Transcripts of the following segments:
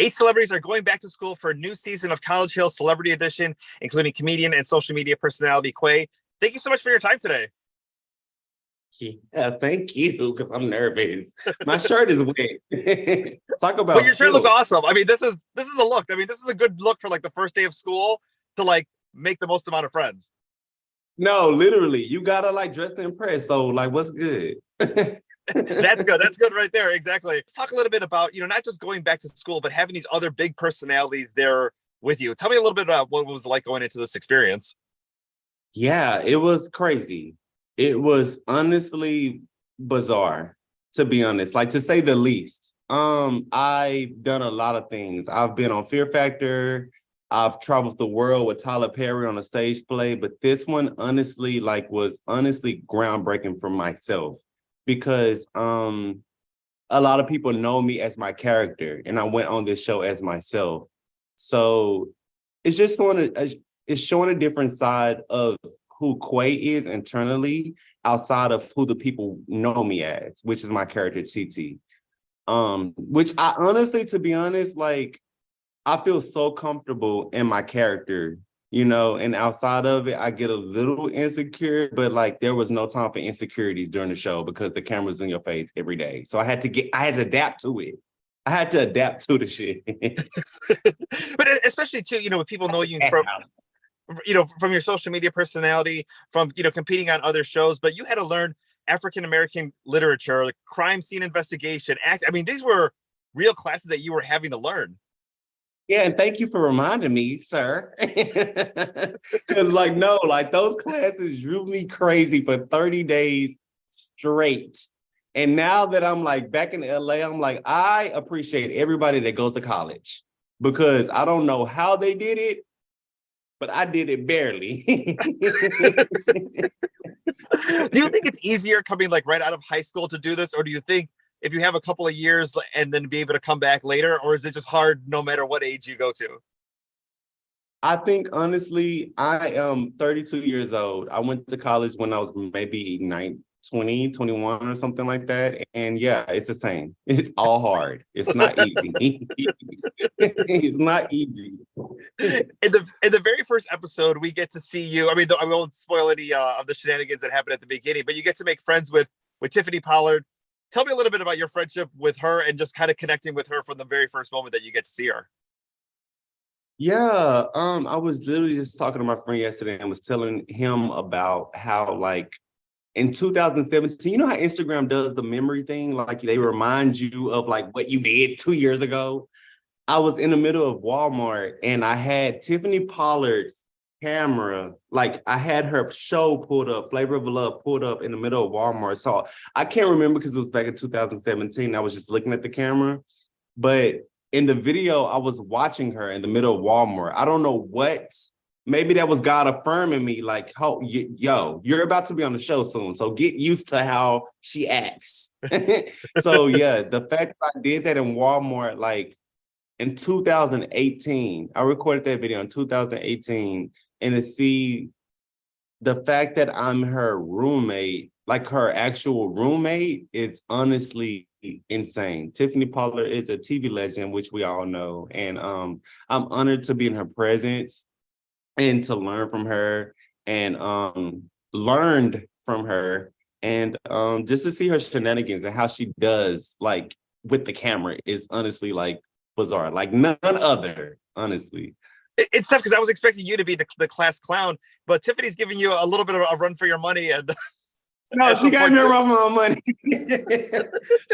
8 celebrities are going back to school for a new season of College Hill Celebrity Edition, including comedian and social media personality Kway. Thank you so much for your time today. Yeah, thank you, because I'm nervous. My shirt is wet. Talk about But your shirt looks filth. awesome. I mean, this is the look. I mean, this is a good look for like the first day of school to like make the most amount of friends. No, literally, you gotta like dress to impress. So, like, what's good? That's good. That's good right there. Exactly. Let's talk a little bit about, not just going back to school, but having these other big personalities there with you. Tell me a little bit about what it was like going into this experience. Yeah, it was crazy. It was honestly bizarre, to be honest, like to say the least. I've done a lot of things. I've been on Fear Factor. I've traveled the world with Tyler Perry on a stage play, but this one honestly, was honestly groundbreaking for myself because a lot of people know me as my character, and I went on this show as myself. So it's just showing a different side of who Kway is internally outside of who the people know me as, which is my character TT. Which I honestly, to be honest, I feel so comfortable in my character, and outside of it, I get a little insecure, but there was no time for insecurities during the show because the camera's in your face every day. So I had to adapt to it. I had to adapt to the shit. But especially too, with people know you from your social media personality, from, competing on other shows, but you had to learn African-American literature, like crime scene investigation, act. I mean, these were real classes that you were having to learn. Yeah, and thank you for reminding me, sir. Because those classes drove me crazy for 30 days straight. And now that I'm back in LA, I'm I appreciate everybody that goes to college because I don't know how they did it, but I did it barely. Do you think it's easier coming right out of high school to do this? Or do you think if you have a couple of years and then be able to come back later, or is it just hard no matter what age you go to? I think, honestly, I am 32 years old. I went to college when I was maybe 20, 21 or something like that. And yeah, it's the same. It's all hard. It's not easy. It's not easy. In the very first episode, we get to see you. I mean, I won't spoil any of the shenanigans that happen at the beginning, but you get to make friends with Tiffany Pollard. Tell me a little bit about your friendship with her and just kind of connecting with her from the very first moment that you get to see her. Yeah, I was literally just talking to my friend yesterday and was telling him about how in 2017, you know how Instagram does the memory thing? They remind you of what you did 2 years ago. I was in the middle of Walmart and I had Tiffany Pollard's camera. I had her show pulled up, Flavor of Love pulled up in the middle of Walmart. So I can't remember because it was back in 2017. I was just looking at the camera. But in the video, I was watching her in the middle of Walmart. I don't know what. Maybe that was God affirming me, yo, you're about to be on the show soon, so get used to how she acts. So yeah, the fact that I did that in Walmart, in 2018, I recorded that video in 2018, and to see the fact that I'm her roommate, her actual roommate, it's honestly insane. Tiffany Pollard is a TV legend, which we all know, and I'm honored to be in her presence and to learn from her and learned from her and just to see her shenanigans and how she does with the camera is honestly bizarre, none other, honestly. It's tough because I was expecting you to be the class clown, but Tiffany's giving you a little bit of a run for your money. And no, she gave me a run for my money.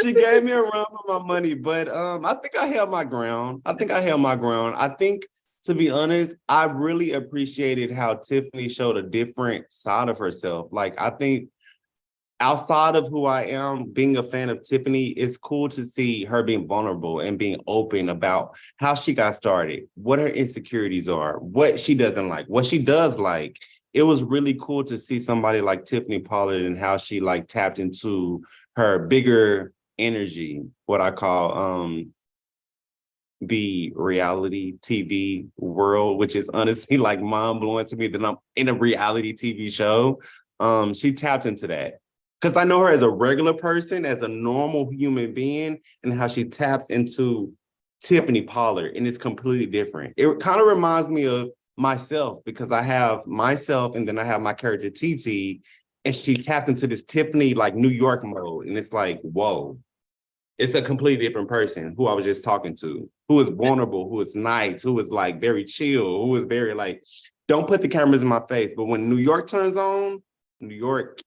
She gave me a run for my money, but I think I held my ground. I think, to be honest, I really appreciated how Tiffany showed a different side of herself. I think outside of who I am, being a fan of Tiffany, it's cool to see her being vulnerable and being open about how she got started, what her insecurities are, what she doesn't like, what she does like. It was really cool to see somebody like Tiffany Pollard and how she tapped into her bigger energy, what I call the reality TV world, which is honestly mind-blowing to me that I'm in a reality TV show. She tapped into that because I know her as a regular person, as a normal human being, and how she taps into Tiffany Pollard, and it's completely different. It kind of reminds me of myself because I have myself and then I have my character TT, and she tapped into this Tiffany like New York mode, and it's like, whoa, it's a completely different person who I was just talking to, who is vulnerable, who is nice, who is like very chill, who is very like, don't put the cameras in my face. But when New York turns on, New York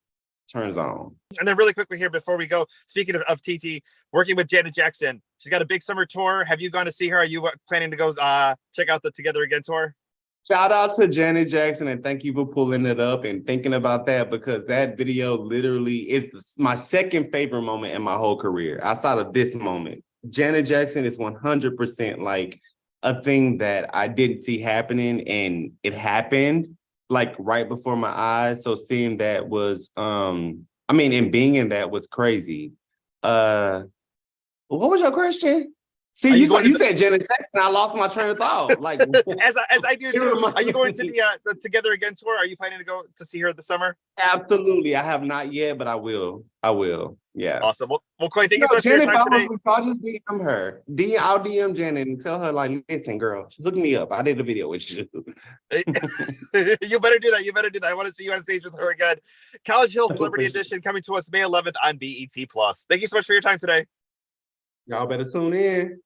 turns on. And then really quickly here before we go, speaking of TT, working with Janet Jackson, she's got a big summer tour. Have you gone to see her? Are you planning to go check out the Together Again tour? Shout out to Janet Jackson, and thank you for pulling it up and thinking about that, because that video literally is my second favorite moment in my whole career outside of this moment. Janet Jackson is 100% like a thing that I didn't see happening, and it happened like right before my eyes. So seeing that was, and being in that was crazy. What was your question? See, you said Janet Jackson. I lost my train of thought. Like as I do too. Are you going to the Together Again tour? Are you planning to go to see her this summer? Absolutely. I have not yet, but I will. Yeah. Awesome. Well, Kway, thank you so much for your time today. I'll just DM her. I'll DM Janet and tell her, like, listen, girl, hook me up. I did a video with you. You better do that. I want to see you on stage with her again. College Hill Celebrity Edition coming to us May 11th on BET Plus. Thank you so much for your time today. Y'all better tune in.